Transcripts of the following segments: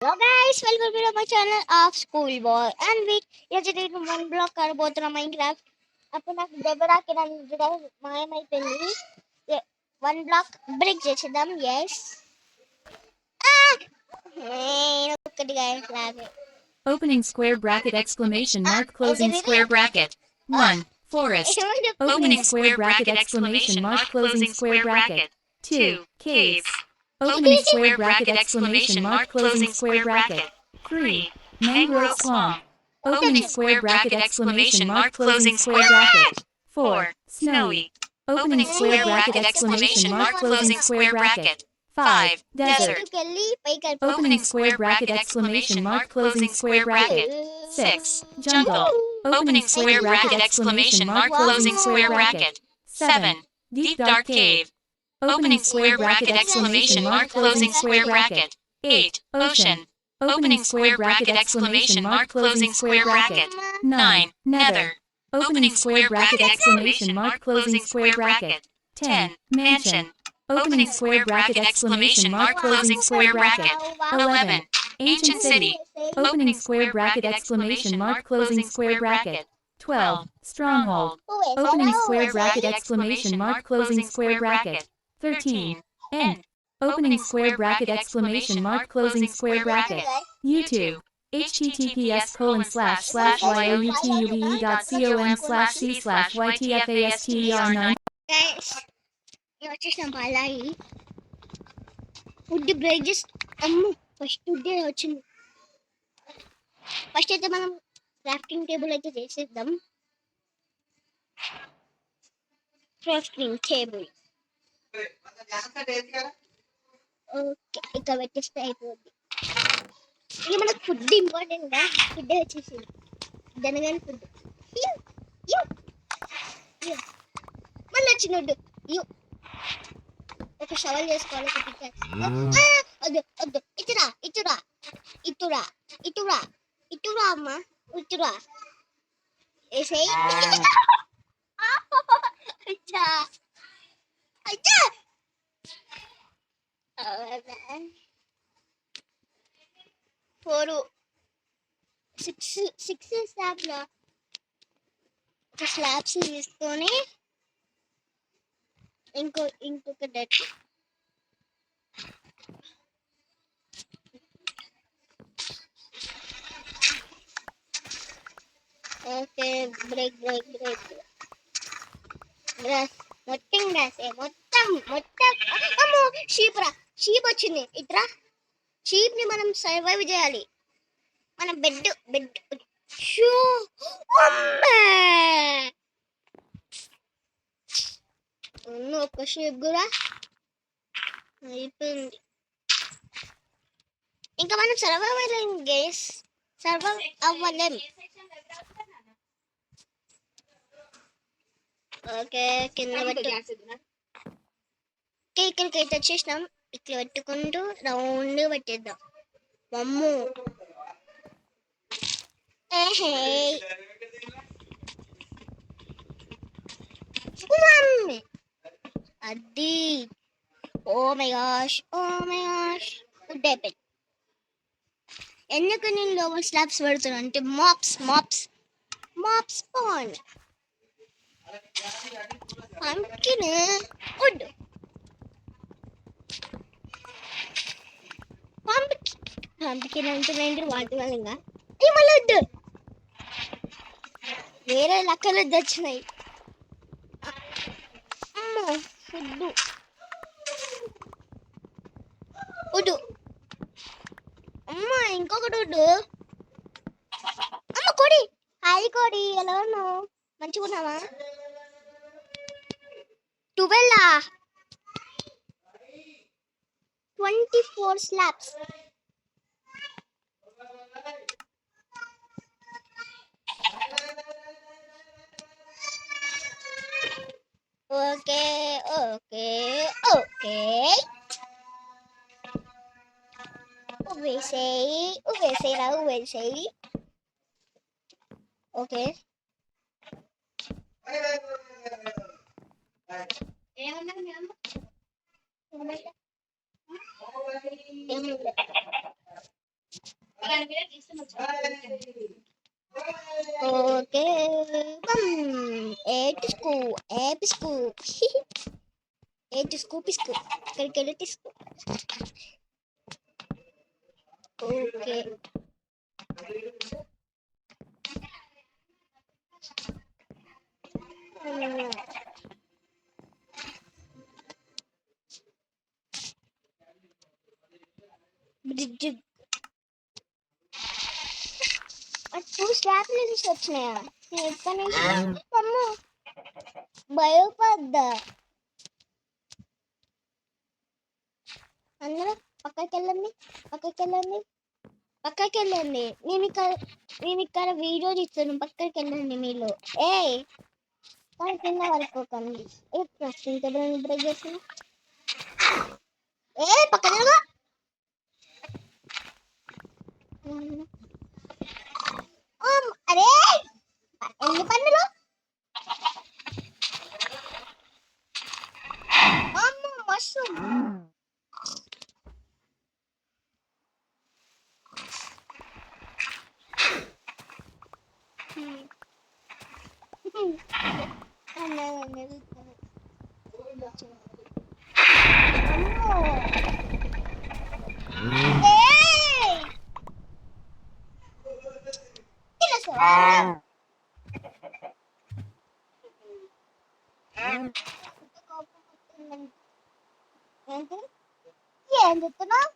Hello guys, welcome to my channel of Schoolboy and we yesterday one block ఆడబోతున్నా Minecraft. అప్పుడు నాకు దెబ్బ తాకి నన్ను మాయమైపోయింది. వన్ బ్లాక్ బ్రేక్ చేసేద్దాం. ఎస్ ఒకటి guys లాగే. Opening square bracket exclamation mark closing square bracket. 1. Forest. Opening square bracket exclamation mark closing square bracket. 2. Caves. Opening square bracket exclamation mark closing square bracket. 3. Mangrove swamp. Opening square bracket exclamation mark closing square bracket. 4. Snowy. Opening square bracket exclamation mark closing square bracket. 5. Desert. Opening square bracket exclamation mark closing square bracket. 6. Jungle. Opening square bracket exclamation mark closing square bracket. 7. Deep dark cave. Opening square bracket exclamation mark closing square bracket. 8. Ocean. Opening square bracket exclamation mark closing square bracket. 9. Nether. Opening square bracket exclamation mark closing square bracket. 10. Mansion. Opening square bracket exclamation mark closing square bracket. 11. Ancient city. Opening square bracket exclamation mark closing square bracket. 12. Stronghold. Opening square bracket exclamation mark closing square bracket. 13. End. Opening square bracket exclamation mark closing square bracket. YouTube. https://youtube.com/c/ytfaster9. Guys, వచ్చేసినాం అలాయి would break చేసి అమ్ము first would వచ్చింది. First అయితే మనం crafting table అయితే చేసేద్దాం. Crafting table okay, ఇక్కడ పెట్టేస్తే అయిపోద్ది. ఇక మనకు ఫుడ్ ఇంపార్టెంట్ గా ఫుడ్ వచ్చేసింది. దనగాని ఫుడ్ మళ్ళీ వచ్చిన వుడ్ ఒక షవల్ చేసుకోవాలి. వద్దు వద్దు, ఇటురా ఇటురా ఇటురా ఇటురా ఇటురా అమ్మ ఇటురా వేసేయి. ఫోర్ సిక్స్ స్లాబ్ల ఒక స్లాబ్స్ తీసుకొని ఇంకొక debt okay. Break break break gross మొత్తం గ్రాసే మొత్తం అమ్మో షీప్ వచ్చింది. ఇట్రా షీప్ ని మనం సర్వైవ్ చేయాలి. మన బెడ్ షూ ఒక షీప్ కూడా అయిపోయింది. ఇంకా మనం సర్వైవ్ అవ్వలేం గైస్, సర్వైవ్ అవ్వలేం. ఓకే, కింద ఇక్కడికి అయితే వచ్చేసినాం. ఇట్లా పెట్టుకుంటూ రౌండ్ పెట్టేద్దాం. మమ్ము ఏహే అది ఓ మై గాష్ గుడ్ అయిపోయింది. ఎందుకు నేను లోపల స్లాబ్స్ పెడుతున్నా అంటే మాప్స్ స్పాన్ పంకిన్ వుడ్ పంకిన్ అంటున్నాండి వాటి ఇంకా మళ్ళీ వద్దు, వేరే లెక్కలు వచ్చినాయి. అమ్మో వద్దు అమ్మ ఇంకొకటి వద్దు. అమ్మ కోడి, హాయ్ కోడి, ఎలా ఉన్నావు? మంచిగా ఉన్నావా? 24 స్లాబ్స్. ఓకే వేసేయి. ఓకే, ఓకే ఏటిస్కు ఏపిస్కు ఏటిస్కు పిస్కు ఇక్కడికి వెళ్ళి తీసుకు ఓకే బ్రిడ్జ్ టూ స్లాబ్లు నుంచి వచ్చినాయా నేను ఎక్కడి నుంచి అమ్మ భయపడ్డా అందరూ పక్కకి వెళ్ళండి పక్కకి వెళ్ళండి పక్కకి వెళ్ళండి నేను ఇక్కడ వీడియో తీస్తాను పక్కకి వెళ్ళండి మీరు ఏ కానీ కింద పడుకోకండి ఏ ప్రశ్న బ్రేక్ చేస్తున్నా ఏ పక్కన అరే ఎన్ని పన్నులు అమ్మ మష్రూమ్ ఏం చెప్తున్నావు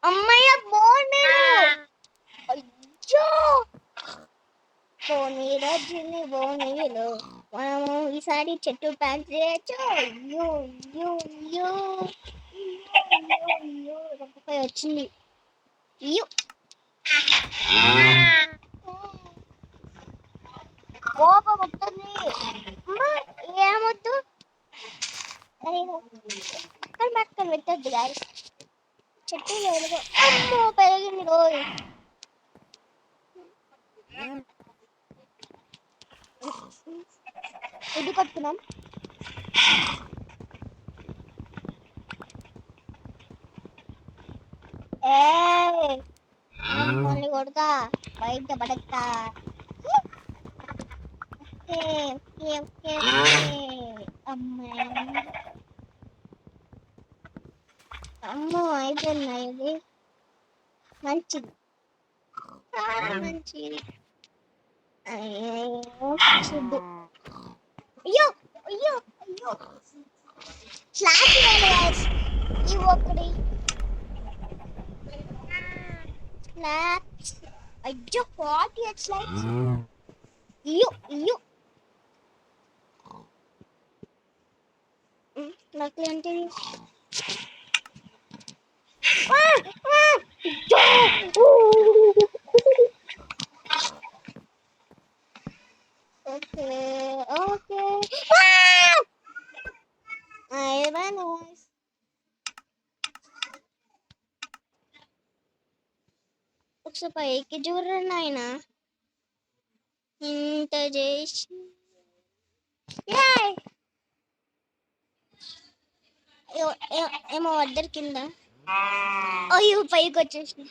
అమ్మయ్య బోనీరు అయ్యో బోనీరు బోనీరు మనము ఈసారి చెట్టు ప్లాన్ చేయొచ్చు అయ్యో అయ్యో అయ్యో అయ్యో రొప్పపై వచ్చింది అయ్యో కోపం వస్తుంది ఏమొద్దు అక్కడ పక్కన పెట్టద్దు గారి చెట్టు లేదు అమ్మో పెరిగింది రోజు ఇది కట్టుకున్నాం మళ్ళీ కొడతా బయట పడతా అమ్మో అయిపోయిందా ఇది మంచిది చాలా మంచిది చూద్దు అయ్యో అయ్యో అయ్యో స్లాబ్స్ ఇవి ఒకటి స్లాబ్స్ అయ్యో 48 స్లాబ్స్ అయ్యో అయ్యో నాకు ఏంటిది ఓకే ఓకే ఒకసారి పైకి చూడండి ఆయన ఇంత చేసి ఏమో వద్దరు కింద అయ్యో పైకి వచ్చేసి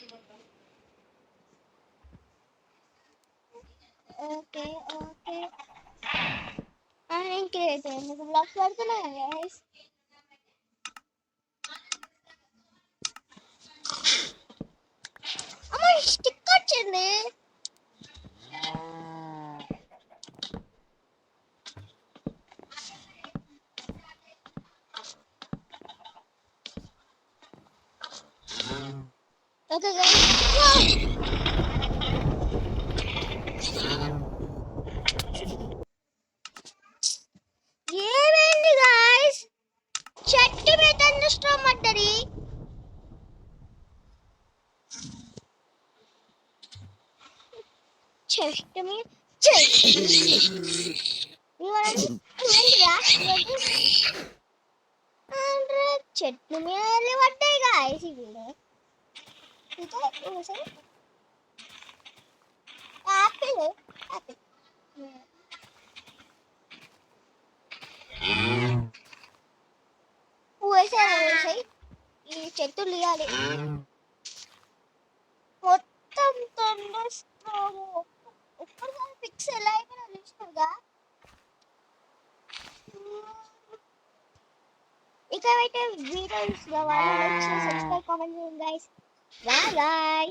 ఓకే ఓకే ఇంకేంటి మీకు బ్లాక్స్ పడుతున్నాయా అమ్మ స్టిక్ వచ్చింది ఓకే ఏమైంది గాయ్స్ చెట్టు మీద స్ట్రామ్ పడ్డది చెట్టు మీద చెట్లు మీద పడ్డాయి గాయస్ ఇవి యాపిల్ యాపిల్ వేసాయి ఈ చెట్టు తీయాలి మొత్తం తొందరస్తాము ఒక్కసారి ఫిక్స్ ఎలా అయిపోయినా చూసినారుగా ఇకైతే వీడియోస్ కావాలి సబ్స్క్రైబ్ కామెంట్ చేయండి గైస్ బాయ్